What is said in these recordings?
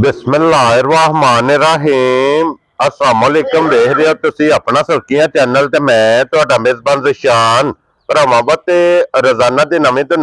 बिस्मिल्लाहिर्रहमानिर्रहीम अस्सलाम वालेकुम। देख रहे हो तुसी अपना सुर्खियां चैनल ते मैं तुहाडा मेजबान ज़िशान भरावां ते रोजाना दी नवीं तो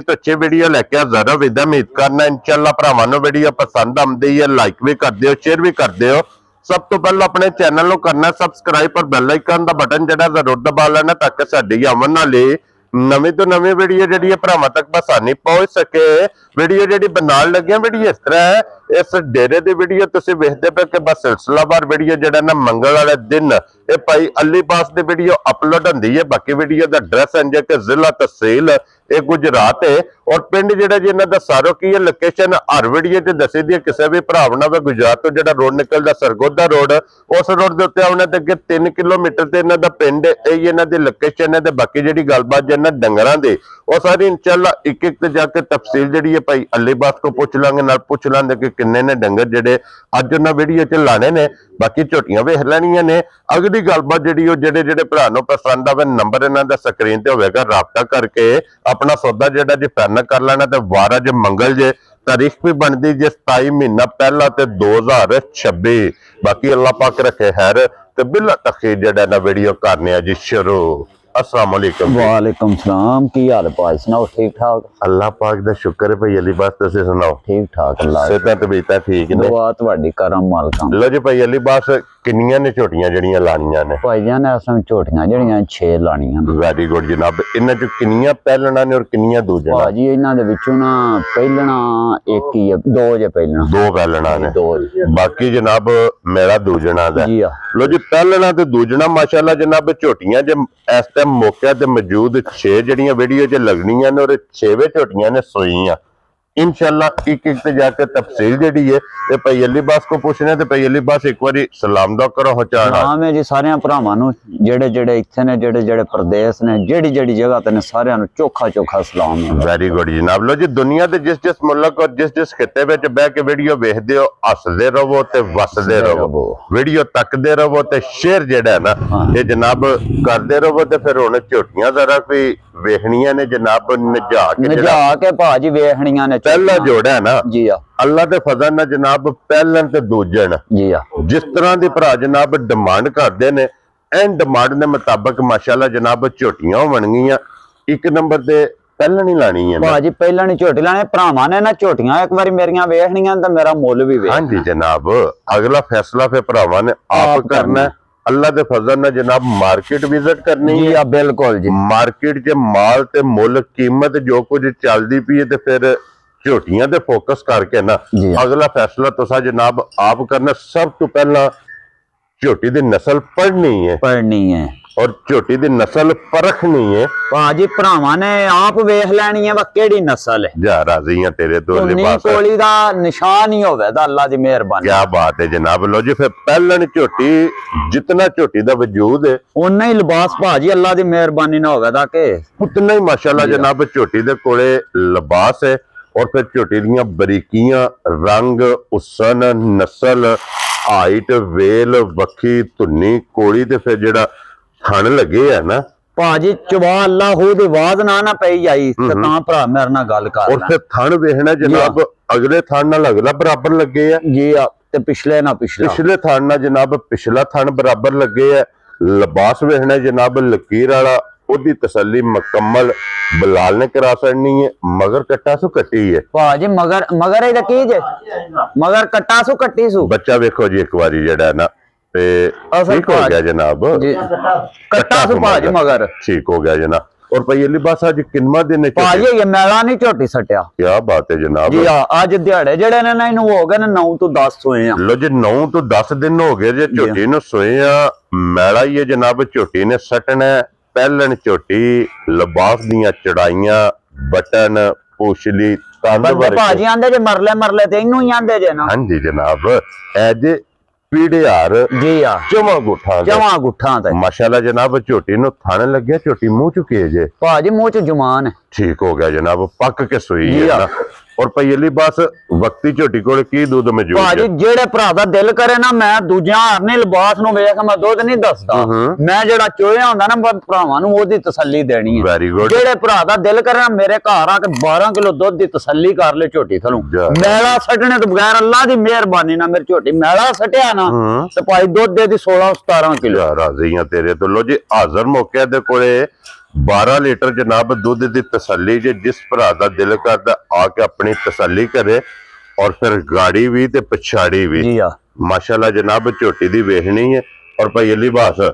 अच्छी वीडियो लेके हाज़र हो। विद उम्मीद करना इंशाअल्लाह भरावां नूं वीडियो पसंद आउंदी है। लाइक भी कर दिओ, शेयर भी कर दिओ। सब तो पहले अपने चैनल को करना सबसक्राइब और बेल आइकन दा बटन जड़ा जरूर दबा लेना ताकि साडी आवन वाली नवीं तो नवीं वीडियो जी भरावां तक आसानी पहुंच सके। वीडियो जी बनाने लगे वीडियो इस तरह है, इस डेरे की वीडियो तुम वेखते पे कि बस सिलसिलावार वीडियो जड़ा ना मंगल वाले दिन ये भाई अलीबास की वीडियो अपलोड होंदी है। बाकी वीडियो का एड्रैस है कि जिला तहसील ये गुजरात है और पिंड जड़ा जी इन्हां दा सारो की है। लोकेशन हर वीडियो च दसी दी है। किसी भी भरा ना गुजरात तो जड़ा रोड निकलदा सरगोदा रोड उस रोड के उत्ते आने ते 3 किलोमीटर ते इन्हां दा पिंड यही इन्हां दी लोकेशन है। बाकी जी गलबात जिन्हां डंगरां दी वो सारी इंशाअल्लाह एक एक जाके तफसील जी है भाई अलीबास को पूछ लांगे, नाल पूछ लांगे कि किन्ने ने डंगर जेडे अज उन्हां वीडियो च लाने ने। बाकी झोटियां वेख लैनियां ने। अगली गलबात जी जेडे जेडे भरा नूं पसंद आवे नंबर इन्हां दा स्क्रीन ते होवेगा, राबता करके अपना सौदा जेड़ा जी फाइनल कर लेना। ते वार अज मंगल जे, तारीख भी बनती जे 27 महीना पहला ते 2026। बाकी अल्लाह पाक रखे खैर ते बिला तखीर जेड़ा ना वीडियो करने जी शुरू। अस्सलाम वालेकुम। वालेकुम सलाम। की हाल पाल सुनाओ? ठीक ठाक? अल्लाह पाक दा शुक्र है भाई। अलीबास तुसीं सुनाओ? ठीक ठाक अल्लाह सेहतां तबीयतां ठीक ने? दुआ तुहाडी करम मालकां। लो जी भाई अलीबास किन्नियां ने झोटियां जड़ियां लानियां ने? भाई जान असां झोटियां जड़ियां 6 लानियां ने। वेरी गुड जनाब। इन्हां च किन्नियां पहलना ने और किन्नियां दूजणा? भाजी इन्हां दे विचों ना पहलना एक ही है, दो जे पहलना। दो पहलना ने, दो बाकी जनाब मेरा दूजणा दा। जी हां। लो जी पहलना ते दूजणा माशाअल्लाह जनाब झोटियां जे इस टाइम मौके ते मौजूद 6 जड़ियां वीडियो च लगनियां ने और 6वें झोटियां ने सोईयां इंशाअल्लाह। एक एक ते जाके तफसील जेडी है ते भाई अलीबास को पूछने ते भाई अलीबास एक बारी सलाम दो करो हो चाहना। सलाम है जी सारे भरावां नूं जेड़े जेड़े इत्थे ने, जेड़े जेड़े प्रदेश ने, जेड़ी जेड़ी जगह ते ने सारियां नूं चोखा चोखा सलाम है। वेरी गुड जनाब। लो जी दुनिया दे जिस जिस मुल्क और जिस जिस खिते विच बह के वीडियो वेखदे हो हसदे रहो ते वसदे रहो, वीडियो तकदे रहो ते शेयर जेड़ा है ना ये जनाब करदे रहो। ते फिर हुण झोटियां जरा कोई वेखनियां ने जनाब नजा के भाजी वेखनियां ने। पहला जोड़ा है ना जी हां अल्लाह दे फजल नाल जनाब पहलन ते दूजन जी हां जिस तरह दी भरा जनाब डिमांड करदे ने एन डिमांड दे मुताबिक माशाअल्लाह जनाब झोटियां होणगीਆਂ। एक नंबर ते पहलन ही लानी है भाजी, पहलन ही झोटी लानी। भरावां ने ना झोटियां एक बारी मेरियां वेखनियां ते मेरा मुल भी वेख। हां जी जनाब, अगला फैसला फिर भरावां ने आप करना है। अल्लाह दे फजल नाल जनाब मार्केट विजिट करनी है। जी हां बिल्कुल जी। मार्केट च माल ते मुल कीमत जो कुछ चलदी पई है ते फिर झोटियां ते फोकस करके ना अगला फैसला तुसा जनाब आप करना। सब तो पहला झोटी दी नस्ल पढ़नी है और झोटी दी नस्ल परखनी है। भाजी भरावां ने आप वेख लैनी है वा केड़ी नस्ल है। जा राजी हां तेरे तो लिबास कोली दा निशान ही होवे दा अल्लाह दी मेहरबानी। क्या बात है जनाब। लो जी फिर पहलन झोटी जितना झोटी दा वजूद है उन्ना ही लिबास भाजी अल्लाह दी मेहरबानी ना होवे दा के उतना ही माशाअल्लाह जनाब झोटी दे कोले लिबास है। और फिर झोटी दियां बरीकियां, रंग, उसन, नस्ल, हाइट, वेल, वखी, धुन्नी, कोड़ी ते फिर जेड़ा थन लगे है ना भाजी चवा अल्लाह हो दी आवाज ना पई आई ते तां भरा मेरे नाल गल कर। और फिर थन वेखना जनाब अगले थन नाल अगला बराबर लगे है जी ते पिछले ना पिछले थन नाल जनाब पिछला थन बराबर लगे है। लिबास वेखना जनाब लकीर वाला ओदी तसल्ली मुकम्मल बिलाल ने करा छड़नी है। मगर कट्टा सु कट्टी है भाजी मगर मगर ए की जे मगर कट्टा सु कट्टी सु बच्चा वेखो जी एक बारी जेड़ा ना ते ठीक हो गया जनाब कट्टा सु भाजी मगर ठीक हो गया जनाब। और भाई लिबास आज किन्ना दिन भाजी ये मेला नहीं झोटी सटिया। क्या बात है जनाब। जी हां आज दिहाड़े जेड़े ने इनु हो गए 9 तो 10 सोए हैं। लो जी 9 तो 10 दिन हो गए जे झोटी नु सोए हैं। मेला ही है जनाब झोटी ने सटना। पहलन झोटी लिबास दियां चढ़ाइयां बटन पूछली भाजी आंदे जे मरले मरले ते इनु ही आंदे जे ना। हां जी जनाब एज पीढ़ियार जी हां चवा गुठा ते माशाअल्लाह जनाब झोटी नु थन लगे झोटी मुंह चुके जे भाजी मुंह च जुमान है। ठीक हो गया जनाब पक के सोई है ना। ਔਰ ਪਹਿਲੀ ਬਸ ਵਕਤੀ ਝੋਟੀ ਕੋਲ ਕੀ ਦੁੱਧ ਮੌਜੂਦ ਭਾਜੀ ਹੈ? ਜਿਹੜੇ ਭਰਾ ਦਾ ਦਿਲ ਕਰੇ ਨਾ, ਮੈਂ ਦੂਜਿਆਂ ਹਾਰਨੇ ਲਿਬਾਸ ਨੂੰ ਵੇਖ ਮੈਂ ਦੁੱਧ ਨਹੀਂ ਦੱਸਦਾ। ਮੈਂ ਜਿਹੜਾ ਚੋਇਆ ਹੁੰਦਾ ਨਾ ਭਰਾਵਾਂ ਨੂੰ ਉਹਦੀ ਤਸੱਲੀ ਦੇਣੀ ਹੈ। Very good. ਜਿਹੜੇ ਭਰਾ ਦਾ ਦਿਲ ਕਰੇ ਨਾ ਮੇਰੇ ਘਰ ਆ ਕੇ 12 ਕਿਲੋ ਦੁੱਧ ਦੀ ਤਸੱਲੀ ਕਰ ਲੈ ਝੋਟੀ ਥਲੋਂ। ਜਾ। ਮੈਲਾ ਸੱਟਣੇ ਤੋਂ ਬਗੈਰ ਅੱਲਾ ਦੀ ਮਿਹਰਬਾਨੀ ਨਾਲ ਮੇਰੀ ਝੋਟੀ ਮੈਲਾ ਸੱਟਿਆ ਨਾ ਤੇ ਭਾਈ ਦੁੱਧ ਦੇ ਦੀ 16-17 ਕਿਲੋ। ਯਾਰ ਰਾਜ਼ੀਆਂ ਤੇਰੇ ਤੋਂ। ਲੋ ਜੀ ਹਾਜ਼ਰ ਮੌਕੇ ਦੇ ਕੋਲੇ 12 ਲੀਟਰ ਜਨਾਬ ਦੁੱਧ ਦੀ ਤਸੱਲੀ ਜੇ ਜਿਸ ਭਰਾ ਦਾ ਦਿਲ ਕਰਦਾ ਆ ਕੇ ਆਪਣੀ ਤਸੱਲੀ ਕਰੇ ਔਰ ਫਿਰ ਗਾੜੀ ਵੀ ਤੇ ਪਛਾੜੀ ਵੀ। ਜੀ ਆ ਮਾਸ਼ਾਅੱਲਾ ਜਨਾਬ ਝੋਟੀ ਦੀ ਵੇਖਣੀ ਹੈ ਔਰ ਭਾਈ ਅਲੀ ਬਾਸ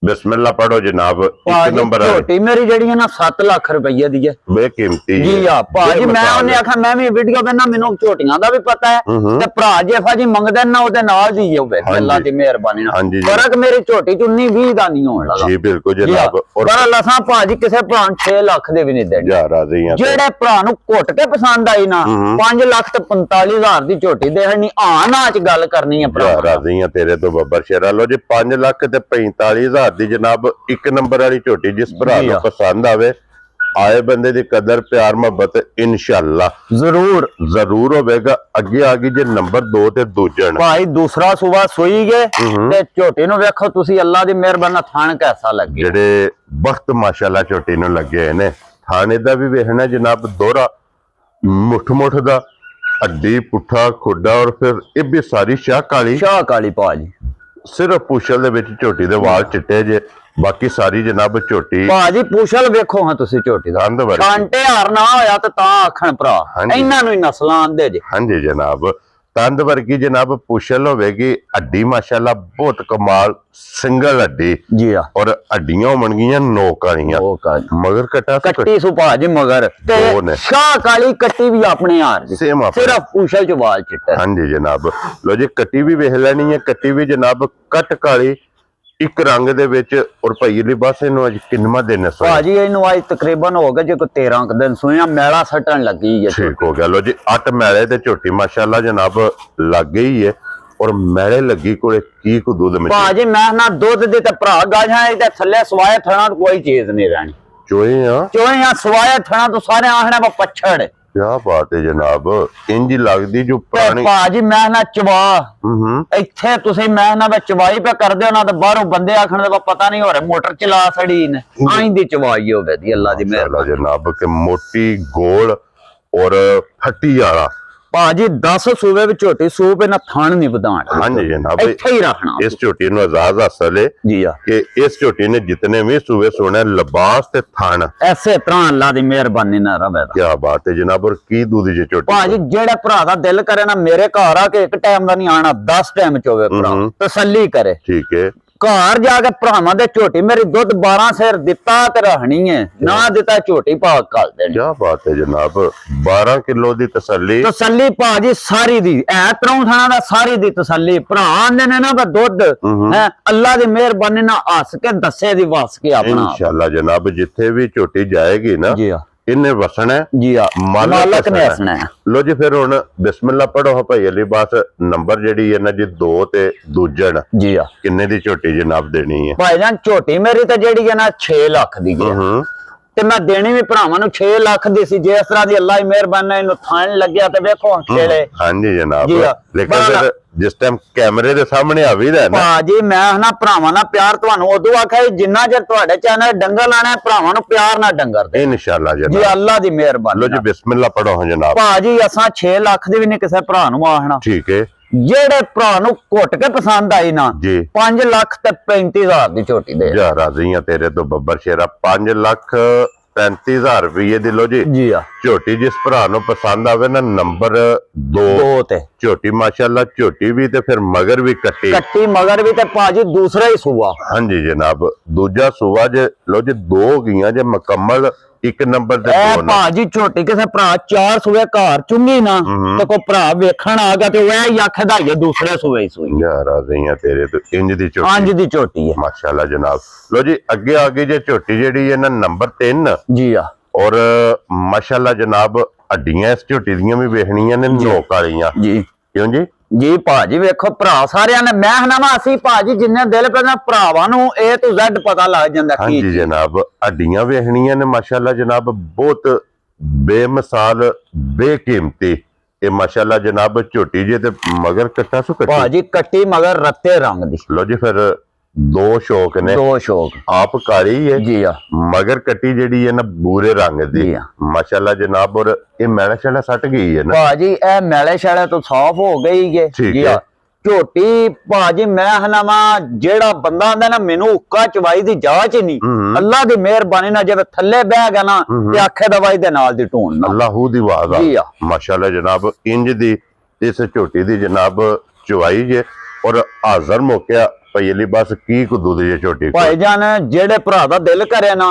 ਬਿਸਮਿल्लाह ਪੜੋ ਜਨਾਬ। ਇੱਕ ਭਾਜੀ ਨੰਬਰ ਆ ਝੋਟੀ ਮੇਰੀ ਜਿਹੜੀ ਹੈ ਨਾ 7 ਲੱਖ ਰੁਪਈਏ ਦੀ ਹੈ। ਬੇਕੀਮਤੀ ਜੀ ਆ ਭਾਜੀ ਮੈਂ ਉਹਨੇ ਆਖਿਆ ਮੈਂ ਵੀ ਵੀਡੀਓ ਬੰਨਾ ਮੈਨੂੰ ਝੋਟੀਆਂ ਦਾ ਵੀ ਪਤਾ ਹੈ ਤੇ ਭਰਾ ਜੇਫਾ ਜੀ ਮੰਗਦੇ ਨਾ ਉਹਦੇ ਨਾਲ ਦੀ ਹੋਵੇ ਅੱਲਾ ਦੀ ਮਿਹਰਬਾਨੀ ਨਾਲ। ਫਰਕ ਮੇਰੀ ਝੋਟੀ ਚ 19-20 ਦਾ ਨਹੀਂ ਹੋਣ ਲੱਗਾ। ਜੀ ਬਿਲਕੁਲ ਜਨਾਬ। ਔਰ ਲਸਾਂ ਭਾਜੀ ਕਿਸੇ ਭਰਾ ਨੂੰ 6 ਲੱਖ ਦੇ ਵੀ ਨਹੀਂ ਦੇਣੀ। ਜਾ ਰਾਜ਼ੀਆਂ ਜਿਹੜੇ ਭਰਾ ਨੂੰ ਘੁੱਟ ਕੇ ਪਸੰਦ ਆਈ ਨਾ 5 ਲੱਖ ਤੇ 45,000 ਦੀ ਝੋਟੀ ਦੇਣੀ ਆ ਨਾ ਚ ਗੱਲ ਕਰਨੀ ਹੈ ਭਰਾ। ਰਾਜ਼ੀਆਂ ਤੇਰੇ ਤੋਂ ਬੱਬਰ ਸ਼ੇਰਾ। ਲੋ ਜੀ 5 ਲੱਖ ਤੇ 45,000 ਦੀ ਜਨਾਬ ਇੱਕ ਨੰਬਰ ਵਾਲੀ ਝੋਟੀ ਜਿਸ ਭਰਾ ਨੂੰ ਪਸੰਦ ਆਵੇ ਆਏ ਬੰਦੇ ਦੀ ਕਦਰ ਪਿਆਰ ਮੁਹੱਬਤ ਇਨਸ਼ਾਅੱਲਾ ਜ਼ਰੂਰ ਹੋਵੇਗਾ। ਅੱਗੇ ਆ ਗਈ ਜੇ ਨੰਬਰ 2 ਤੇ ਦੂਜਣ ਭਾਈ ਦੂਸਰਾ ਸੂਬਾ ਸੋਈ ਗਏ ਤੇ ਝੋਟੀ ਨੂੰ ਵੇਖੋ ਤੁਸੀਂ ਅੱਲਾ ਦੀ ਮਿਹਰਬਾਨੀ ਨਾਲ ਥਾਣ ਕੈਸਾ ਲੱਗੇ। ਜਿਹੜੇ ਵਕਤ ਮਾਸ਼ਾਅੱਲਾ ਝੋਟੀ ਨੂੰ ਲੱਗੇ ਨੇ ਥਾਣੇ ਦਾ ਵੀ ਵੇਖਣਾ ਜਨਾਬ ਦੋਹਰਾ ਮੁੱਠ ਦਾ ਅੱਡੀ ਪੁੱਠਾ ਖੋਡਾ ਔਰ ਫਿਰ ਇਹ ਵੀ ਸਾਰੀ ਸ਼ਾਹ ਕਾਲੀ ਭਾਜੀ। ਸਿਰਫ ਪੁੱਛਲ ਦੇ ਵਿੱਚ ਝੋਟੀ ਦੇ ਵਾਲ ਚਿੱਟੇ ਜੇ ਬਾਕੀ ਸਾਰੀ ਜਨਾਬ ਝੋਟੀ ਭਾਜੀ ਪੁੱਛਲ ਵੇਖੋ ਹਾਂ ਤੁਸੀਂ ਝੋਟੀ ਦਾ ਛਾਂਟੇ ਹਾਰ ਨਾ ਹੋਇਆ ਤਾਂ ਆਖਣ ਭਰਾ ਇਹਨਾਂ ਨੂੰ ਹੀ ਨਸਲਾਂ ਆਂਦੇ ਜੇ। ਹਾਂਜੀ ਜਨਾਬ ਤੰਦ ਵਰਗੀ ਜਨਾਬ ਪੁੱਛਲ ਹੋਵੇਗੀ। ਅੱਡੀ ਮਾਸ਼ਾਅੱਲਾ ਬਹੁਤ ਕਮਾਲ ਸਿੰਗਲ ਅੱਡੀ ਜੀ ਆ ਔਰ ਅੱਡੀਆਂ ਹੋਣਗੀਆਂ ਨੋਕ ਵਾਲੀਆਂ ਮਗਰ ਕੱਟੀ ਸੂ ਭਾਜੀ ਮਗਰ ਤੇ ਸ਼ਾਹ ਕਾਲੀ ਕੱਟੀ ਵੀ ਆਪਣੇ ਹਾਰ ਜੀ ਸਿਰਫ ਪੁੱਛਲ ਚ ਵਾਲ ਚਿੱਟੇ। ਹਾਂਜੀ ਜਨਾਬ ਲੋ ਜੀ ਕੱਟੀ ਵੀ ਵੇਖ ਲੈਣੀ ਹੈ। ਕੱਟੀ ਵੀ ਜਨਾਬ ਕੱਟ ਕਾਲੀ ਇੱਕ ਰੰਗ ਦੇ ਵਿੱਚ ਔਰ ਭਾਈ ਲਈ ਬਸ ਇਹਨੂੰ ਅੱਜ ਕਿੰਨਵਾਂ ਦਿਨ ਹੈ ਭਾਜੀ ਇਹਨੂੰ ਅੱਜ ਤਕਰੀਬਨ ਹੋ ਗਿਆ ਜੇ ਕੋਈ 13 ਦਿਨ ਸੋਇਆ ਮੈਲਾ ਸੱਟਣ ਲੱਗੀ ਹੈ। ਠੀਕ ਹੋ ਗਿਆ। ਲੋ ਜੀ 8 ਮੈਲੇ ਤੇ ਝੋਟੀ ਮਾਸ਼ਾਅੱਲਾ ਜਨਾਬ ਲੱਗ ਗਈ ਹੈ ਔਰ ਮੈਲੇ ਲੱਗੀ ਕੋਲੇ ਕੀ ਕੋ ਦੁੱਧ ਮਿਲ ਭਾਜੀ ਮੈਂ ਨਾ ਦੁੱਧ ਦੇ ਤੇ ਭਰਾ ਗਾਜਾਂ ਇਹਦੇ ਥੱਲੇ ਸਵਾਏ ਥਣਾ ਕੋਈ ਚੀਜ਼ ਨਹੀਂ ਰਹਿਣੀ। ਚੋਏ ਆ ਸਵਾਏ ਥਣਾ ਤੋਂ ਸਾਰੇ ਆਖਣਾ ਵਾ ਪੱਛੜ। ਕਿਆ ਬਾਤ ਹੈ ਜਨਾਬ। ਇੰਜ ਲੱਗਦੀ ਜੋ ਪੁਰਾਣੀ ਭਾਜੀ ਮੈਂ ਨਾ ਚਵਾ ਇੱਥੇ ਤੁਸੀਂ ਮੈਂ ਨਾ ਚਵਾਈ ਪੇ ਕਰਦੇ ਹੋ ਨਾ ਤੇ ਬਾਹਰੋਂ ਬੰਦੇ ਆਖਣ ਦਾ ਪਤਾ ਨਹੀਂ ਹੋ ਰਿਹਾ ਮੋਟਰ ਚਲਾ ਸੜੀ ਨੇ ਆਈ ਦੀ ਚਵਾਈ ਹੋਵੇ ਦੀ ਅੱਲਾ ਦੀ ਮਿਹਰਬਾਨੀ ਜਨਾਬ ਕਿ ਮੋਟੀ ਗੋਲ ਔਰ ਫੱਟੀ ਵਾਲਾ ਭਾਜੀ 10 ਸੂਬੇ ਵਿੱਚ ਝੋਟੀ ਸੂਪ ਇਹਨਾਂ ਥਣ ਨਹੀਂ ਵਧਾਣ। ਹਾਂਜੀ ਜਨਾਬ ਇੱਥੇ ਹੀ ਰੱਖਣਾ। ਇਸ ਝੋਟੀ ਨੂੰ ਆਜ਼ਾਦ ਹਾਸਲ ਹੈ ਜੀ ਆ ਕਿ ਇਸ ਝੋਟੀ ਨੇ ਜਿਤਨੇ ਵੀ ਸੂਬੇ ਸੋਨੇ ਲਿਬਾਸ ਤੇ ਥਣ ਐਸੇ ਤਰ੍ਹਾਂ ਅੱਲਾ ਦੀ ਮਿਹਰਬਾਨੀ ਨਾਲ ਰਵੇ। ਕੀ ਬਾਤ ਹੈ ਜਨਾਬ। ਔਰ ਕੀ ਦੁੱਧ ਜੇ ਝੋਟੀ ਭਾਜੀ ਜਿਹੜਾ ਭਰਾ ਦਾ ਦਿਲ ਕਰੇ ਨਾ ਮੇਰੇ ਘਰ ਆ ਕੇ ਇੱਕ ਟਾਈਮ ਦਾ ਨਹੀਂ ਆਣਾ 10 ਟਾਈਮ ਚ ਹੋਵੇ ਭਰਾ ਤਸੱਲੀ ਕਰੇ। ਠੀਕ ਹੈ। ਘਰ ਜਾ ਕੇ ਭਰਾਵਾਂ ਦੇ ਝੋਟੀ ਮੇਰੀ ਦੁੱਧ 12 ਸਿਰ ਦਿੱਤਾ ਤੇ ਰਹਿਣੀ ਹੈ ਨਾ ਦਿੱਤਾ ਝੋਟੀ ਭਾਗ ਕਰ ਦੇਣੀ। ਕੀ ਬਾਤ ਹੈ ਜਨਾਬ। 12 ਕਿਲੋ ਦੀ ਤਸੱਲੀ ਭਾਜੀ ਸਾਰੀ ਦੀ ਐ ਤਰੋਂ ਥਾਣਾ ਦਾ ਸਾਰੀ ਦੀ ਤਸੱਲੀ ਭਰਾ ਆਂਦੇ ਨੇ ਨਾ ਦੁੱਧ ਹੈ ਅੱਲਾ ਦੀ ਮਿਹਰਬਾਨੀ ਨਾਲ ਹੱਸ ਕੇ ਦੱਸੇ ਦੀ ਵਸ ਕੇ ਆਪਣਾ ਇਨਸ਼ਾਅੱਲਾ ਜਨਾਬ। ਜਿੱਥੇ ਵੀ ਝੋਟੀ ਜਾਏਗੀ ਨਾ ਜੀ ਆ ਇਹਨੇ ਵਸਣਾ ਜੀ ਆ ਮਾਲਕ ਨੇ ਹੱਸਣਾ। ਲੋ ਜੀ ਫਿਰ ਹੁਣ ਬਿਸਮਿਲ੍ਲਾ ਪੜੋ ਭਾਈ ਅਲੀ ਬਾਸ ਨੰਬਰ ਜਿਹੜੀ ਹੈ ਨਾ ਜੀ 2 ਤੇ ਦੂਜਣ ਜੀ ਆ ਕਿੰਨੇ ਦੀ ਝੋਟੀ ਜਨਾਬ ਦੇਣੀ ਹੈ? ਭਾਈ ਜਾਨ ਝੋਟੀ ਮੇਰੀ ਤਾਂ ਜਿਹੜੀ ਹੈ ਨਾ 6 ਲੱਖ ਦੀ ਹੈ ਤੇ ਮੈਂ ਦੇਣੀ ਵੀ ਭਰਾਵਾਂ ਨੂੰ 6 ਲੱਖ ਦੀ ਸੀ। ਜਿਸ ਤਰ੍ਹਾਂ ਦੀ ਅੱਲਾ ਦੀ ਮਿਹਰਬਾਨੀ ਨਾਲ ਇਹਨੂੰ ਥਾਣ ਲੱਗਿਆ ਤੇ ਵੇਖੋ ਖੇਲੇ। ਹਾਂਜੀ ਜਨਾਬ ਲੇਕਿਨ ਫਿਰ ਜਿਸ ਟਾਈਮ ਕੈਮਰੇ ਦੇ ਸਾਹਮਣੇ ਆਵੀ ਦਾ ਨਾ ਭਾਜੀ ਮੈਂ ਨਾ ਭਰਾਵਾਂ ਨਾਲ ਪਿਆਰ ਤੁਹਾਨੂੰ ਉਦੋਂ ਆਖਿਆ ਜਿੰਨਾ ਚਿਰ ਤੁਹਾਡੇ ਚੈਨਲ ਡੰਗਰ ਲਾਣਾ ਭਰਾਵਾਂ ਨੂੰ ਪਿਆਰ ਨਾਲ ਡੰਗਰ ਦੇ ਇਨਸ਼ਾਅੱਲਾ ਜਨਾਬ ਜੀ ਅੱਲਾ ਦੀ ਮਿਹਰਬਾਨੀ। ਲੋ ਜੀ ਬਿਸਮਿਲ੍ਲਾ ਪੜੋ ਜਨਾਬ। ਭਾਜੀ ਅਸਾਂ 6 ਲੱਖ ਦੀ ਵੀ ਨਹੀਂ ਕਿਸੇ ਭਰਾ ਨੂੰ ਆਖਣਾ। ਠੀਕ ਹੈ। ਜਿਹੜੇ ਭਰਾ ਨੂੰ ਘੁੱਟ ਕੇ ਪਸੰਦ ਆਈ ਨਾ 5 ਲੱਖ ਤੇ 35,000 ਦੀ ਝੋਟੀ ਦੇ ਜਾ ਰਾਜ਼ੀਆਂ ਤੇਰੇ ਤੋਂ ਬੱਬਰ ਸ਼ੇਰਾ। 5 ਲੱਖ 35,000 ਰੁਪਏ ਦੀ ਲੋ ਜੀ ਆ ਝੋਟੀ ਜਿਸ ਭਰਾ ਨੂੰ ਪਸੰਦ ਆਵੇ ਨਾ ਨੰਬਰ 2 ਤੇ ਝੋਟੀ ਮਾਸ਼ਾਅੱਲਾ ਝੋਟੀ ਵੀ ਤੇ ਫਿਰ ਮਗਰ ਵੀ ਕੱਟੀ ਮਗਰ ਵੀ ਤੇ ਭਾਜੀ ਦੂਸਰਾ ਹੀ ਸੂਆ। ਹਾਂਜੀ ਜਨਾਬ ਦੂਜਾ ਸੂਆ ਜੇ ਲੋ ਜੀ 2 ਹੋ ਗਈਆਂ ਜੇ ਮੁਕੰਮਲ ਇੱਕ ਨੰਬਰ ਤੇ ਇਹ ਭਾਜੀ ਝੋਟੀ ਕਿਸੇ ਭਰਾ 4 ਸੂਏ ਘਰ ਚੁੰਗੀ ਨਾ ਤੇ ਕੋਈ ਭਰਾ ਵੇਖਣ ਆ ਗਿਆ ਤੇ ਉਹ ਹੀ ਆਖਦਾ ਹੈ ਦੂਸਰੇ ਸੂਏ ਹੀ ਸੂਈ। ਯਾਰ ਆ ਗਈਆਂ ਤੇਰੇ ਤੇ ਇੰਜ ਦੀ ਝੋਟੀ ਹੈ ਮਾਸ਼ਾਅੱਲਾ ਜਨਾਬ। ਲੋ ਜੀ ਅੱਗੇ ਆ ਗਈ ਜੇ ਝੋਟੀ ਜਿਹੜੀ ਹੈ ਨਾ ਨੰਬਰ 3 ਜੀ ਆ ਔਰ ਮਾਸ਼ਾਅੱਲਾ ਜਨਾਬ ਅੱਡੀਆਂ ਇਸ ਝੋਟੀ ਦੀਆਂ ਵੀ ਵੇਖਣੀਆਂ ਨੇ ਨੋਕ ਵਾਲੀਆਂ ਜੀ ਕਿਉਂ ਜੀ ਭਾਜੀ ਵੇਖੋ ਭਰਾ ਸਾਰਿਆਂ ਨੇ ਮੈਂ ਹਨਾਵਾ ਅਸੀਂ ਭਾਜੀ ਜਿੰਨੇ ਦਿਲ ਪੈਣਾ ਭਰਾਵਾਂ ਨੂੰ A to Z ਪਤਾ ਲੱਗ ਜਾਂਦਾ। ਹਾਂਜੀ ਜਨਾਬ ਅੱਡੀਆਂ ਵੇਖਣੀਆਂ ਨੇ ਮਾਸ਼ਾਅੱਲਾ ਜਨਾਬ ਬਹੁਤ ਬੇਮਿਸਾਲ ਬੇਕੀਮਤੀ ਇਹ ਮਾਸ਼ਾਅੱਲਾ ਜਨਾਬ ਝੋਟੀ ਜੇ ਤੇ ਮਗਰ ਕੱਟਾ ਸੋ ਕੱਟੀ ਭਾਜੀ ਕੱਟੀ ਮਗਰ ਰੱਤੇ ਰੰਗ ਦੀ। ਲੋ ਜੀ ਫਿਰ ਦੋ ਸ਼ੌਕ ਨੇ, ਦੋ ਸ਼ੌਕ ਆਪ ਕਾਲੀ ਹੈ ਜੀ ਆ, ਮਗਰ ਕੱਟੀ ਜਿਹੜੀ ਹੈ ਨਾ ਬੂਰੇ ਰੰਗ ਦੀ ਜੀ ਆ। ਮਾਸ਼ਾਅੱਲਾ ਜਨਾਬ। ਔਰ ਇਹ ਮੈਲਾ ਸ਼ੈਲਾ ਸੱਟ ਗਈ ਹੈ ਨਾ ਭਾਜੀ ਇਹ ਮੈਲੇ ਸ਼ੈਲੇ ਤੋਂ ਸਾਫ਼ ਹੋ ਗਈ ਹੈ ਠੀਕ ਜੀ ਹੈ। ਆ। ਝੋਟੀ ਭਾਜੀ ਮੈਂ ਹਨਾਵਾ ਜਿਹੜਾ ਬੰਦਾ ਆਂਦਾ ਨਾ ਮੈਨੂੰ ਉੱਕਾ ਚਵਾਈ ਦੀ ਜਾਂਚ ਹੀ ਨਹੀਂ, ਅੱਲਾ ਦੀ ਮਿਹਰਬਾਨੀ ਨਾਲ ਜਿਵੇਂ ਥੱਲੇ ਬਹਿ ਗਿਆ ਨਾ ਤੇ ਆਖੇ ਦਵਾਈ ਦੇ ਨਾਲ ਦੀ ਢੂਣ ਨਾ ਅੱਲਾਹੂ ਦੀ ਆਵਾਜ਼ ਜੀ ਆ। ਮਾਸ਼ਾਅੱਲਾ ਜਨਾਬ। ਇੰਜ ਦੀ ਇਸ ਝੋਟੀ ਦੀ ਜਨਾਬ ਚਵਾਈ ਜੇ ਔਰ ਹਾਜ਼ਰ ਮੌਕਿਆ ਪਈ ਬਸ ਕੀ ਕੁ ਦੁੱਧ ਜੇ ਝੋਟੀ ਕੋਲ। ਭਾਈ ਜਾਨ ਜਿਹੜੇ ਭਰਾ ਦਾ ਦਿਲ ਕਰੇ ਨਾ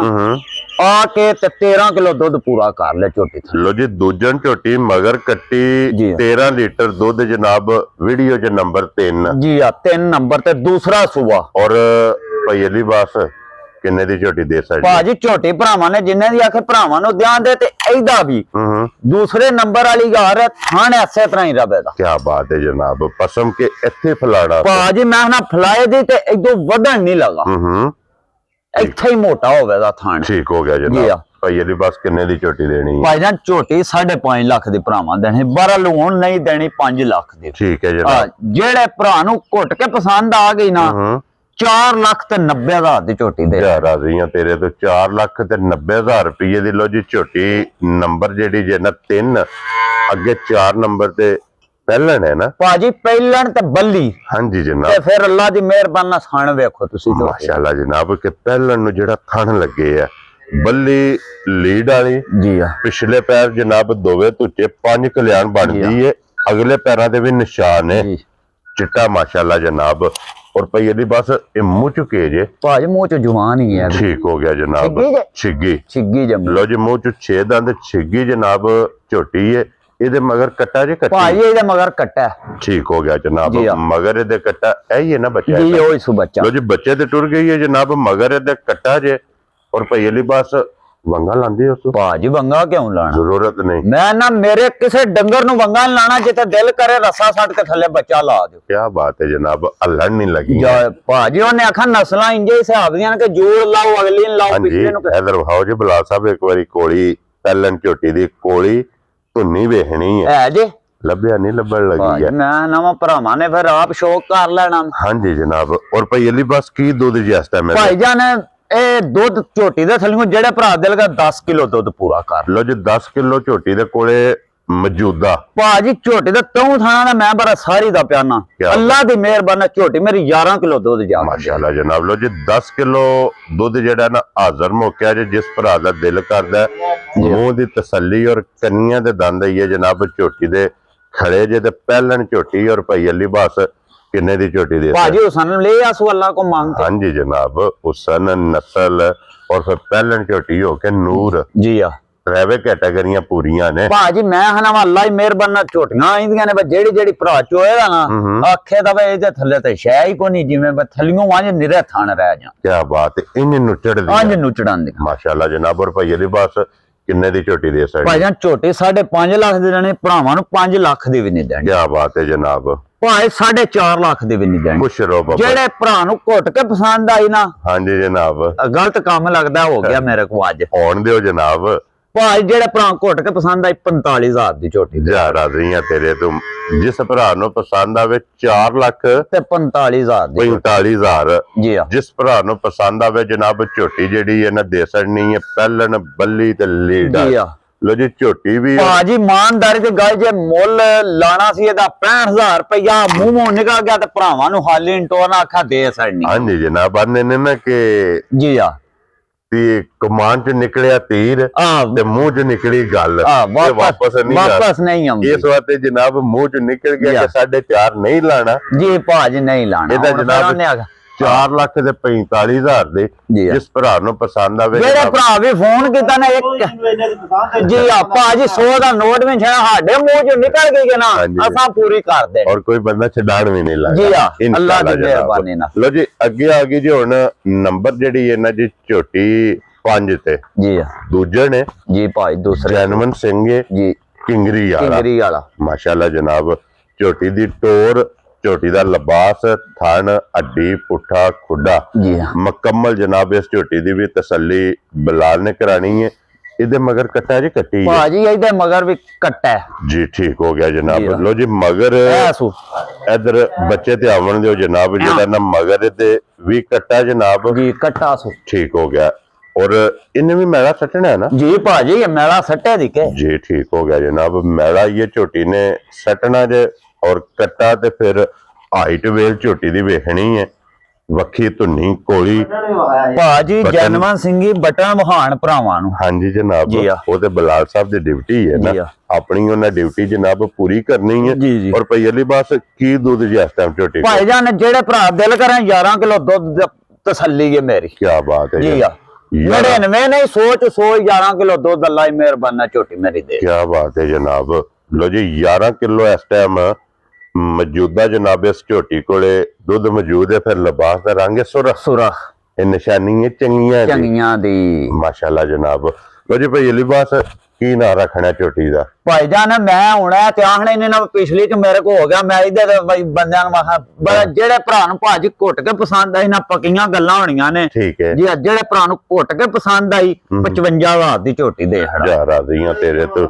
ਆ ਕੇ ਤੇ 13 ਕਿਲੋ ਦੁੱਧ ਪੂਰਾ ਕਰ ਲੈ ਝੋਟੀ ਤੋਂ। ਲੋ ਜੀ ਦੂਜਨ ਝੋਟੀ ਮਗਰ ਕੱਟੀ ਜੀ। 13 ਲੀਟਰ ਦੁੱਧ ਜਨਾਬ ਵੀਡੀਓ 'ਚ ਨੰਬਰ 3 ਜੀ ਆ 3 ਨੰਬਰ ਤੇ ਦੂਸਰਾ ਸੂਆ। ਔਰ ਭਈ ਅਲੀ ਬਾਸ ਕਿੰਨੇ ਦੀ ਝੋਟੀ ਦੇ ਸਕਦੀ ਭਾਜੀ ਝੋਟੀ ਭਰਾਵਾਂ ਨੇ ਜਿੰਨੇ ਦੀ ਆਖੇ ਭਰਾਵਾਂ ਨੂੰ ਧਿਆਨ ਦੇ ਤੇ ਇਹਦਾ ਵੀ ਦੂਸਰੇ ਨੰਬਰ ਵਾਲੀ ਘਰ ਹੈ ਥਾਣ ਐਸੇ ਤਰ੍ਹਾਂ ਹੀ ਰਵੇ ਦਾ। ਕੀ ਬਾਤ ਹੈ ਜਨਾਬ। ਪਸਮ ਕੇ ਇੱਥੇ ਫਲਾੜਾ ਭਾਜੀ ਮੈਂ ਨਾ ਫਲਾਏ ਦੀ ਤੇ ਇਦੋਂ ਵਧਣ ਨਹੀਂ ਲਗਾ, ਇੱਥੇ ਹੀ ਮੋਟਾ ਹੋਵੇਗਾ ਥਾਣ। ਠੀਕ ਹੋ ਗਿਆ ਜੀ ਆ। ਜਨਾਬ। ਭਈ ਅਲੀ ਬਾਸ ਕਿੰਨੇ ਦੀ ਝੋਟੀ ਦੇਣੀ ਹੈ? ਭਾਈ ਜਾਨ ਝੋਟੀ 5.5 ਲੱਖ ਦੀ ਭਰਾਵਾਂ ਦੇਣੀ, ਬਰਲ ਹੁਣ ਨਹੀਂ ਦੇਣੀ 5 ਲੱਖ ਦੀ। ਠੀਕ ਹੈ ਜਨਾਬ। ਜਿਹੜੇ ਭਰਾ ਨੂੰ ਘੁੱਟ ਕੇ ਪਸੰਦ ਆ ਗਈ ਨਾ 4 ਲੱਖ ਤੇ 90,000 ਦੀ ਝੋਟੀ ਦੇ ਯਾਰ ਆ ਰਹੀਆਂ ਤੇਰੇ ਤੋਂ 4 ਲੱਖ ਤੇ 90,000 ਰੁਪਏ ਦੀ। ਲੋ ਜੀ ਝੋਟੀ ਨੰਬਰ ਜਿਹੜੀ ਜੇ ਨਾ 3 ਅੱਗੇ 4 ਨੰਬਰ ਤੇ ਪਹਿਲਣ ਹੈ ਨਾ ਭਾਜੀ, ਪਹਿਲਣ ਤੇ ਬੱਲੀ। ਹਾਂਜੀ ਤੇ ਜਨਾਬ। ਫਿਰ ਅੱਲਾ ਦੀ ਮਿਹਰਬਾਨੀ ਨਾਲ ਖਾਣ ਵੇਖੋ ਤੁਸੀਂ ਝੋਟੀ। ਮਾਸ਼ਾਅੱਲਾ ਜਨਾਬ ਕਿ ਪਹਿਲਣ ਨੂੰ ਜਿਹੜਾ ਥਣ ਲੱਗੇ ਆ ਬੱਲੀ ਲੀਡ ਵਾਲੀ ਜੀ ਆ। ਪਿਛਲੇ ਪੈਰ ਜਨਾਬ ਦੋਵੇਂ ਧੁੱਚੇ 5 ਕਲਿਆਣ ਬਣਦੀ ਏ, ਅਗਲੇ ਪੈਰਾਂ ਦੇ ਵੀ ਨਿਸ਼ਾਨ ਨੇ ਜੀ ਚਿੱਟਾ ਮਾਸ਼ਾਅੱਲਾ ਜਨਾਬ। ਔਰ ਪਈ ਇਹਦੀ ਬਸ ਇਹ ਮੂੰਹ ਚੁਕੇ ਜੇ। ਭਾਜੀ ਮੂੰਹ ਚ ਜਵਾਨ ਹੀ ਹੈ। ਠੀਕ ਹੋ ਗਿਆ ਜਨਾਬ। ਛਿੱਗੀ ਜੇ? ਛਿੱਗੀ ਛਿੱਗੀ ਜੰਮ ਲੋ ਜੀ ਮੂੰਹ ਚ 6 ਦੰਦ ਛਿੱਗੀ ਜਨਾਬ ਝੋਟੀ ਏ। ਇਹਦੇ ਮਗਰ ਕੱਟਾ ਜੇ ਕੱਟੀ ਭਾਜੀ ਇਹਦੇ ਮਗਰ ਕੱਟਾ ਹੈ। ਠੀਕ ਹੋ ਗਿਆ ਜਨਾਬ। ਜੀ ਆ। ਮਗਰ ਇਹਦੇ ਕੱਟਾ ਇਹੀ ਹੈ ਨਾ ਬੱਚਾ ਜੀ ਇਹਦਾ? ਉਹੀ ਸੂ ਬੱਚਾ। ਲੋ ਜੀ ਬੱਚੇ ਤੇ ਟੁਰ ਗਈ ਹੈ ਜਨਾਬ। ਮਗਰ ਇਹਦੇ ਕੱਟਾ ਜੇ ਔਰ ਭਈ ਅਲੀ ਬਸ ਵੰਗਾ ਲਾਂਦੀ ਉਸ ਭਾਜੀ ਵੰਗਾ ਕਿਉਂ ਲਾਣਾ? ਜ਼ਰੂਰਤ ਨਹੀਂ। ਮੈਂ ਨਾ ਮੇਰੇ ਕਿਸੇ ਡੰਗਰ ਨੂੰ ਵੰਗਾ ਨੀ ਲਾਣਾ, ਜਿੱਥੇ ਦਿਲ ਕਰੇ ਰੱਸਾ ਸੱਟ ਕੇ ਥੱਲੇ ਬੱਚਾ ਲਾ ਦਿਓ। ਕੀ ਬਾਤ ਹੈ ਜਨਾਬ। ਹੱਲਣ ਨਹੀਂ ਲੱਗੀ। ਭਾਜੀ ਉਹਨੇ ਆਖਾ ਨਸਲਾਂ ਇੰਜੇ ਹਿਸਾਬ ਦੀਆਂ ਨੇ ਕਿ ਜੋੜ ਲਾਓ ਅਗਲੀ ਨੂੰ ਲਾਓ ਹਾਂਜੀ ਪਿਛਲੇ ਨੂੰ। ਇਧਰ ਵਿਖਾਓ ਜੀ ਬਲਾਲ ਸਾਹਿਬ ਇੱਕ ਵਾਰੀ ਕੋਲੀ ਪਹਿਲਣ ਝੋਟੀ ਦੀ ਕੋਲੀ ਧੁੰਨੀ ਵੇਖਣੀ ਹੈ। ਹੈ ਜੇ ਲੱਭਿਆ ਨਹੀਂ ਲੱਭਣ ਲੱਗੀ ਭਾਜੀ ਹੈ। ਮੈਂ ਨਵਾਂ ਭਰਾਵਾਂ ਨੇ ਫਿਰ ਆਪ ਸ਼ੌਕ ਕਰ ਲੈਣਾ। ਹਾਂਜੀ ਜਨਾਬ। ਔਰ ਭਈ ਅਲੀ ਬਸ ਕੀ ਦੁੱਧ ਜਿਸਤਾ ਮੈਂ ਭਾਈ ਜਾਨ ਇਹ ਦੁੱਧ ਝੋਟੀ ਦੇ ਥੱਲੇ ਜਿਹੜੇ ਭਰਾ ਦਿਲ ਕਰ 10 ਕਿਲੋ ਦੁੱਧ ਪੂਰਾ ਕਰ ਲੋ ਜੀ 10 ਕਿਲੋ ਝੋਟੀ ਦੇ ਕੋਲੇ ਮੌਜੂਦਾ। ਭਾਜੀ ਝੋਟੀ ਦਾ ਤੂੰ ਥਾਣਾ ਦਾ ਮੈਂ ਬੜਾ ਸਾਰੀ ਦਾ ਪਿਆਨਾ। ਅੱਲਾ ਦੀ ਮਿਹਰਬਾਨੀ ਨਾਲ ਝੋਟੀ ਮੇਰੀ 11 ਕਿਲੋ ਦੁੱਧ ਜਾ। ਮਾਸ਼ਾਅੱਲਾ ਜਨਾਬ। ਲੋ ਜੀ 10 ਕਿਲੋ ਦੁੱਧ ਜਿਹੜਾ ਨਾ ਹਾਜ਼ਰ ਮੌਕਿਆ ਜੇ ਜਿਸ ਭਰਾ ਦਾ ਦਿਲ ਕਰਦਾ ਮੂੰਹ ਦੀ ਤਸੱਲੀ ਔਰ ਕੰਨੀਆਂ ਦੇ ਦੰਦ ਹੀ ਹੈ ਜਨਾਬ ਝੋਟੀ ਦੇ ਖੜੇ ਜੇ ਤੇ ਪਹਿਲਣ ਝੋਟੀ। ਔਰ ਭਈ ਅਲੀ ਬਾਸ ਕਿੰਨੇ ਦੀ ਝੋਟੀ ਦੇ? ਭਾਜੀ ਹੁਸਨ ले आसू अल्लाह को मांगते। हाँ जी जनाब। हुसन नस्ल और फिर पहलन झोटी हो के नूर जी आ त्रेवे कैटेगरियां पूरियां ने। भाजी मैं हना अल्लाह ही मेहरबान झोटियां आईंदियां ने जेड़ी जेड़ी भरा चोएगा ना आखे दा वे इदे थल्ले ते शै ही कोनी जिवें थल्लियों वांज निरे थान रह जा। क्या बात है। इंज नुचड़ दी अंज नुचड़ां दी माशाल्लाह जनाब। और भई अली बास किन्ने दी झोटी दे सकदे? भाई जान झोटी 5.5 लाख दी देनी, भरावां नु 5 लाख दी भी नहीं देनी। क्या बात है जनाब। भाई 4.5 लाख दी भी नहीं देनी। खुश रहो बाबा। जेड़े भरा नु घुट के पसंद आई ना हाँ जी जनाब। गलत काम लगदा हो गया मेरे को अज। होण दिओ जनाब। भाई जेड़े भरा घुट के पसंद आई 45,000 दी झोटी दे। जा राज़ियां तेरे तो जिस भरा नु पसंद आवे 4 लाख ते 45,000 दी 45,000 जी आ। जिस भरा नु पसंद आवे जनाब झोटी जेड़ी है ना दे सकनी है पहलन बल्ली ते लीड। जी आ। लो जी झोटी भी भाजी ईमानदारी ਦੀ ਗੱਲ ਜੇ ਮੁੱਲ ਲਾਣਾ ਸੀ ਇਹਦਾ 65000 ਰੁਪਇਆ ਮੂੰਹੋਂ ਨਿਕਲ ਗਿਆ ਤੇ ਭਰਾਵਾਂ ਨੂੰ ਹਾਲੀ ਟੋਨਾ ਆਖਾ ਦੇ ਸੜਨੀ। हाँ जी जनाब। आने ने ना कि ਜੀ ਆ कमान च निकलिया तीर ते मुंह च निकली गल वापस नहीं आਉਂਦੀ। इस वास्ते जनाब मुंह च निकल गया कि 4.5 नहीं लाना जी भाजी नहीं लाना। ਇਹਦਾ ਜਨਾਬ 4 ਲੱਖ ਤੇ 45,000 ਦੇ ਜਿਸ ਭਰਾ ਨੂੰ ਪਸੰਦ ਆਵੇ। ਜਿਹੜੇ ਭਰਾ ਵੀ ਫੋਨ ਕੀਤਾ ਨਾ ਇੱਕ ਜੀ ਆ ਭਾਜੀ 100 ਦਾ ਨੋਟ ਵੀ ਛੜਾ ਸਾਡੇ ਮੂੰਹ ਚੋਂ ਨਿਕਲ ਗਈ ਨਾ ਅਸਾਂ ਪੂਰੀ ਕਰ ਦੇ। ਔਰ ਕੋਈ ਬੰਦਾ ਛਡਾਣ ਵੀ ਨਹੀਂ ਲੱਗਦਾ। ਜੀ ਆ ਅੱਲਾਹ ਦੀ ਮਿਹਰਬਾਨੀ ਨਾਲ। ਲੋ ਜੀ ਅੱਗੇ ਆ ਗਈ ਜੀ ਹੁਣ ਨੰਬਰ ਜਿਹੜੀ ਹੈ ਨਾ ਜੀ ਝੋਟੀ 5 ਤੇ ਜੀ ਆ ਦੂਜੇ ਨੇ ਜੀ ਭਾਈ ਦੂਸਰੇ ਜੈਨਵਨ ਸਿੰਘ ਜੀ ਕਿੰਗਰੀ ਵਾਲਾ ਮਾਸ਼ਾਅੱਲਾ ਜਨਾਬ। ਝੋਟੀ ਦੀ ਟੋਰ ਝੋਟੀ ਦਾ ਲਿਬਾਸ ਥਣ ਹੱਡੀ ਪੁੱਠਾ ਖੁੱਡਾ ਜੀ ਮੁਕੰਮਲ ਜਨਾਬ। ਇਸ ਝੋਟੀ ਦੀ ਵੀ ਤਸੱਲੀ ਬਲਾਲ ਨੇ ਕਰਾਣੀ ਹੈ ਇਹਦੇ ਮਗਰ ਕੱਟਾ ਜੀ ਕੱਟੀ ਹੈ ਭਾਜੀ ਇਹਦੇ ਮਗਰ ਵੀ ਕੱਟਾ ਹੈ ਜੀ। ਠੀਕ ਹੋ ਗਿਆ ਜੀ ਜਨਾਬ। ਹਾਂ। ਲੋ ਜੀ ਮਗਰ ਸੂ ਇਧਰ ਬੱਚੇ ਤੇ ਆਵਣ ਦਿਓ ਜਨਾਬ, ਜਿਹੜਾ ਨਾ ਮਗਰ ਤੇ ਵੀ ਕੱਟਾ ਜਨਾਬ ਜੀ, ਕੱਟਾ ਸੂ ਠੀਕ ਹੋ ਗਿਆ। ਔਰ ਇਹਨੇ ਵੀ ਮੈਲਾ ਸੱਟਣਾ ਹੈ ਨਾ ਜੀ ਭਾਜੀ, ਇਹ ਮੈਲਾ ਸੱਟੇ ਦੀ ਕੇ ਜੀ। ठीक हो गया जनाब, मैला ये झोटी ने सटना जे और कट्टा ते फिर हाइट वेल झोटी दी वेखनी है, वक्खी धुन्नी कोली ਭਾਜੀ ਜਨਮਨ ਸਿੰਘੀ ਬਟਨ ਵਹਾਣ ਭਰਾਵਾਂ ਨੂੰ। हाँ जी जनाब, जी हाँ। वो ते बलाल साहब दी ड्यूटी है ना, जी हाँ। अपनी उन्हें ड्यूटी जनाब पूरी करनी है। जी जी। और पहली बात की दूध जी इस टाइम झोटी को? ਭਾਈਜਾਨ ਜਿਹੜੇ ਭਰਾ ਦਿਲ ਕਰਾਂ 11 ਕਿਲੋ ਦੁੱਧ ਤਸੱਲੀ ਹੈ ਮੇਰੀ। क्या बात है ਜੀ ਆ 99 नहीं सोच 11 किलो दूध अल्लाह ही मेहरबाना छोटी मेरी दे। क्या बात है जनाब। लो जी 11 किलो इस टाइम मौजूदा जनाब इस झोटी कोले दुध मौजूद है। फिर लिबास का रंग है सुरख सुरख ये निशानी है चंगियां दी। चंगियां दी माशाल्लाह जनाब। लो जी भाई लिबास की ना रखना झोटी दा? भाईजान मैं हुणे ते आखने ने ना पिछली च मेरे को हो गया, मैं इधर भाई बंदियां ਨੂੰ ਆਖਾਂ ਬੜਾ ਜਿਹੜੇ ਭਰਾ ਨੂੰ ਭਾਜੀ ਘੁੱਟ ਕੇ ਪਸੰਦ ਆਈ ਨਾ ਪੱਕੀਆਂ ਗੱਲਾਂ ਹੋਣੀਆਂ ਨੇ। ठीक है ਜੀ ਜਿਹੜੇ ਭਰਾ ਨੂੰ ਘੁੱਟ ਕੇ ਪਸੰਦ ਆਈ 55000 ਦੀ ਝੋਟੀ ਦੇ ਹੜਾ जा राजियां तेरे तो।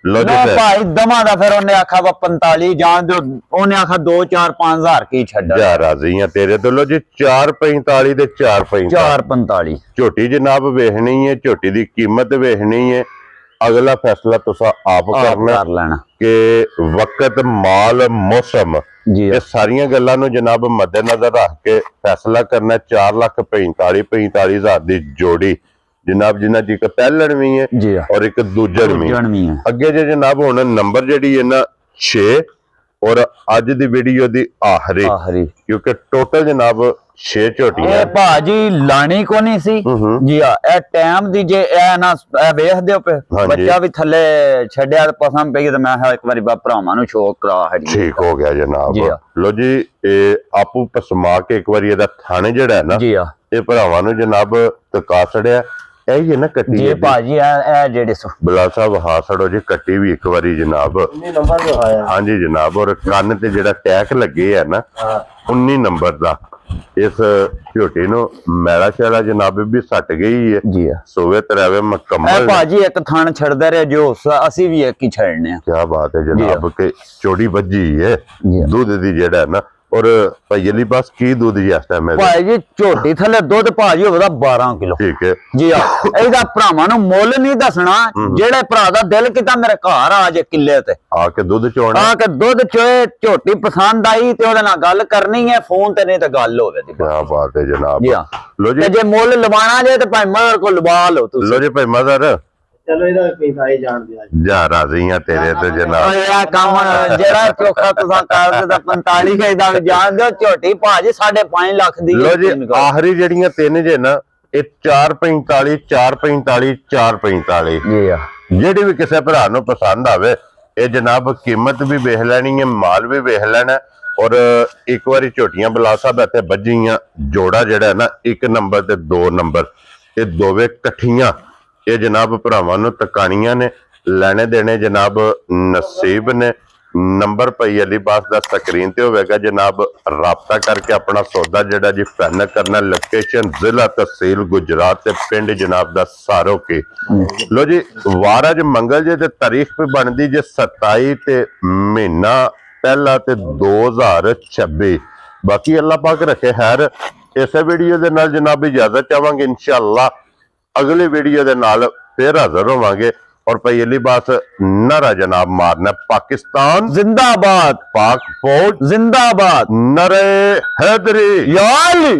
लो जी ਨਾ फिर ਭਾਈ ਦਮਾ ਦਾ ਫਿਰ ਉਹਨੇ ਆਖਾ ਵਾ 45 ਜਾਣ ਦਿਓ, ਉਹਨੇ ਆਖਾ 2 4 5000 ਕੀ ਛੱਡ जा राजियां तेरे तो। लो जी 445 ते 445 445 झोटी जनाब वेखनी है, झोटी दी कीमत वेखनी है। अगला फैसला तुसा आप करना कर लेना कि वक्त माल मौसम जी ये सारियां गल्लां नूं जनाब मद्देनजर रख के फैसला करना। 4,45,000 दी जोड़ी जनाब, जिन्हां दी इक पहलण भी है जी हाँ। और एक दूजण भी है। ਵੀ ਹੈ अगे जे जनाब हुण नंबर जेहड़ी है ना 6 और अज दी वीडियो दी आखिरी, ਆਖਰੀ क्योंकि टोटल जनाब 6 झोटियां ਇਹ ਭਾਜੀ ਲਾਣੀ ਕੋ ਨਹੀਂ ਸੀ ਜੀ ਆ। ਇਹ ਟਾਈਮ ਦੀ ਜੇ ਇਹ ਨਾ ਇਹ ਵੇਖਦੇ ਹੋ ਪਏ ਹਾਂਜੀ। ਬੱਚਾ ਵੀ ਥੱਲੇ ਛੱਡਿਆ ਤੇ ਪਸੰਦ ਪਈ ਤੇ ਮੈਂ ਕਿਹਾ ਇੱਕ ਵਾਰੀ ਬਾ ਭਰਾਵਾਂ ਨੂੰ ਸ਼ੌਕ ਕਰਾ ਹੜੀ। ठीक हो गया जनाब। जी हाँ। लो जी आपू पसमा के एक बार ਇਹਦਾ ਥਾਣੇ ਜਿਹੜਾ ਹੈ ਨਾ ਜੀ ਆ ਇਹ ਭਰਾਵਾਂ ਨੂੰ ਜਨਾਬ ਤਕਾ ਛੜਿਆ। ਇਹ ਹੀ ਹੈ ਨਾ ਕੱਟੀ ਜੀ ਇਹਦੀ? ਭਾਜੀ ਇਹ ਜਿਹੜੇ ਸੋ ਬਲਾ ਸਾਹਿਬ ਹਾਂ ਛੜੋ ਜੀ, ਕੱਟੀ ਵੀ ਇੱਕ ਵਾਰੀ ਜਨਾਬ। नंबर जो है हाँ जी जनाब। और ਕੰਨ ਤੇ ਜਿਹੜਾ ਟੈਕ ਲੱਗੇ ਹੈ ਨਾ 19 ਨੰਬਰ ਦਾ। ਇਸ ਝੋਟੀ ਨੂੰ ਮੈਲਾ ਸ਼ੈਲਾ ਜਨਾਬ ਵੀ ਸੱਟ ਗਈ ਹੈ। ਜੀ ਆ ਸੋਵੇ ਤਰਾਵੇ ਇਹ ਮੁਕੰਮਲ। ਭਾਜੀ ਇੱਕ ਥਣ ਛੱਡਦੇ ਰਹੇ ਜੋ ਅਸੀਂ ਵੀ ਇੱਕ ਹੀ ਛੱਡਨੇ ਆ। क्या बात है जनाब के चोड़ी बजी है जी हाँ। दूध दी जेड़ा है ना। और पहली बात की दूध जी इस टाइम है? ਭਾਜੀ ਝੋਟੀ ਥੱਲੇ ਦੁੱਧ ਭਾਜੀ ਹੋਵੇਗਾ 12 ਕਿਲੋ। ठीक है ਜੀ ਆ ਇਹਦਾ ਭਰਾਵਾਂ ਨੂੰ ਮੁੱਲ ਨਹੀਂ ਦੱਸਣਾ। ਜਿਹੜੇ ਭਰਾ ਦਾ ਦਿਲ ਕੀਤਾ ਮੇਰੇ ਘਰ ਆ ਜੇ ਕਿੱਲੇ ਤੇ आके दूध चोना। ਆ ਕੇ ਦੁੱਧ ਚੋਏ ਝੋਟੀ ਪਸੰਦ ਆਈ ਤੇ ਉਹਦੇ ਨਾਲ ਗੱਲ ਕਰਨੀ ਹੈ ਫੋਨ ਤੇ, ਨਹੀਂ ਤੇ ਗੱਲ ਹੋਵੇ ਦੀ। क्या बात है जनाब। ਜੀ ਹਾਂ। लो ਤੇ जी ਜੇ ਮੁੱਲ ਲਵਾਣਾ ਜੇ ਤੇ ਭਾਈ ਮਦਰ ਕੋ ਲਵਾ ਲਓ ਤੁਸੀਂ। लो जी भाई मदर चलो इधर 45 जान दिया जा राजी हैं तेरे तो जनाब। ਓਏ ਆ ਕੰਮ ਜਿਹੜਾ ਚੋਖਾ ਤੁਸੀਂ ਕਰਦੇ ਤਾਂ 45 ਦਾ ਵੀ ਜਾਣ ਦਿਓ। ਝੋਟੀ ਭਾਜੀ 5.5 ਲੱਖ ਦੀ। लो जी आखिरी जड़ियां तीन जे ना ये 445 445 445 ਜੀ ਆ ਜਿਹੜੀ ਵੀ ਕਿਸੇ ਭਰਾ ਨੂੰ ਪਸੰਦ ਆਵੇ ਇਹ ਜਨਾਬ ਕੀਮਤ ਵੀ ਵੇਖ ਲੈਣੀ ਹੈ, ਮਾਲ ਵੀ ਵੇਖ ਲੈਣਾ। ਔਰ ਇੱਕ ਵਾਰੀ ਝੋਟੀਆਂ ਬਲਾ ਸਾਹਿਬ ਇੱਥੇ ਵੱਜੀਆਂ ਜੋੜਾ ਜਿਹੜਾ ਹੈ ਨਾ 1 ਨੰਬਰ ਤੇ 2 ਨੰਬਰ ਇਹ ਦੋਵੇਂ ਇਕੱਠੀਆਂ ਇਹ ਜਨਾਬ ਭਰਾਵਾਂ ਨੂੰ ਤਕਾਣੀਆਂ ਨੇ। ਲੈਣੇ ਦੇਣੇ ਜਨਾਬ ਨਸੀਬ ਨੇ। ਨੰਬਰ ਪਈ ਅਲੀ ਬਾਸ ਦਾ ਸਕਰੀਨ ਤੇ ਹੋਵੇਗਾ ਜਨਾਬ। ਰਾਬਤਾ ਕਰਕੇ ਆਪਣਾ ਸੌਦਾ ਜਿਹੜਾ ਜੀ ਫਾਈਨਲ ਕਰਨਾ। ਲੋਕੇਸ਼ਨ ਜ਼ਿਲ੍ਹਾ ਤਹਿਸੀਲ ਗੁਜਰਾਤ ਤੇ ਪਿੰਡ ਜਨਾਬ ਦਾ ਸਾਰੋ ਕੇ। ਲੋ ਜੀ ਵਾਰ ਅੱਜ ਮੰਗਲ ਜੇ ਤੇ ਤਾਰੀਖ ਵੀ ਬਣਦੀ ਜੇ 27 ਤੇ ਮਹੀਨਾ ਪਹਿਲਾ ਤੇ 2026। ਬਾਕੀ ਅੱਲਾਹ ਪਾਕ ਰੱਖੇ ਖੈਰ। ਇਸੇ ਵੀਡੀਓ ਦੇ ਨਾਲ ਜਨਾਬ ਇਜਾਜ਼ਤ ਚਾਹਾਂਗੇ। ਇਨਸ਼ਾਅੱਲਾ ਅਗਲੀ ਵੀਡੀਓ ਦੇ ਨਾਲ ਫੇਰ ਹਾਜ਼ਰ ਹੋਵਾਂਗੇ। और पहली बात नारा जनाब मारना पाकिस्तान जिंदाबाद, पाक फौज जिंदाबाद, नरे हैदरी या अली।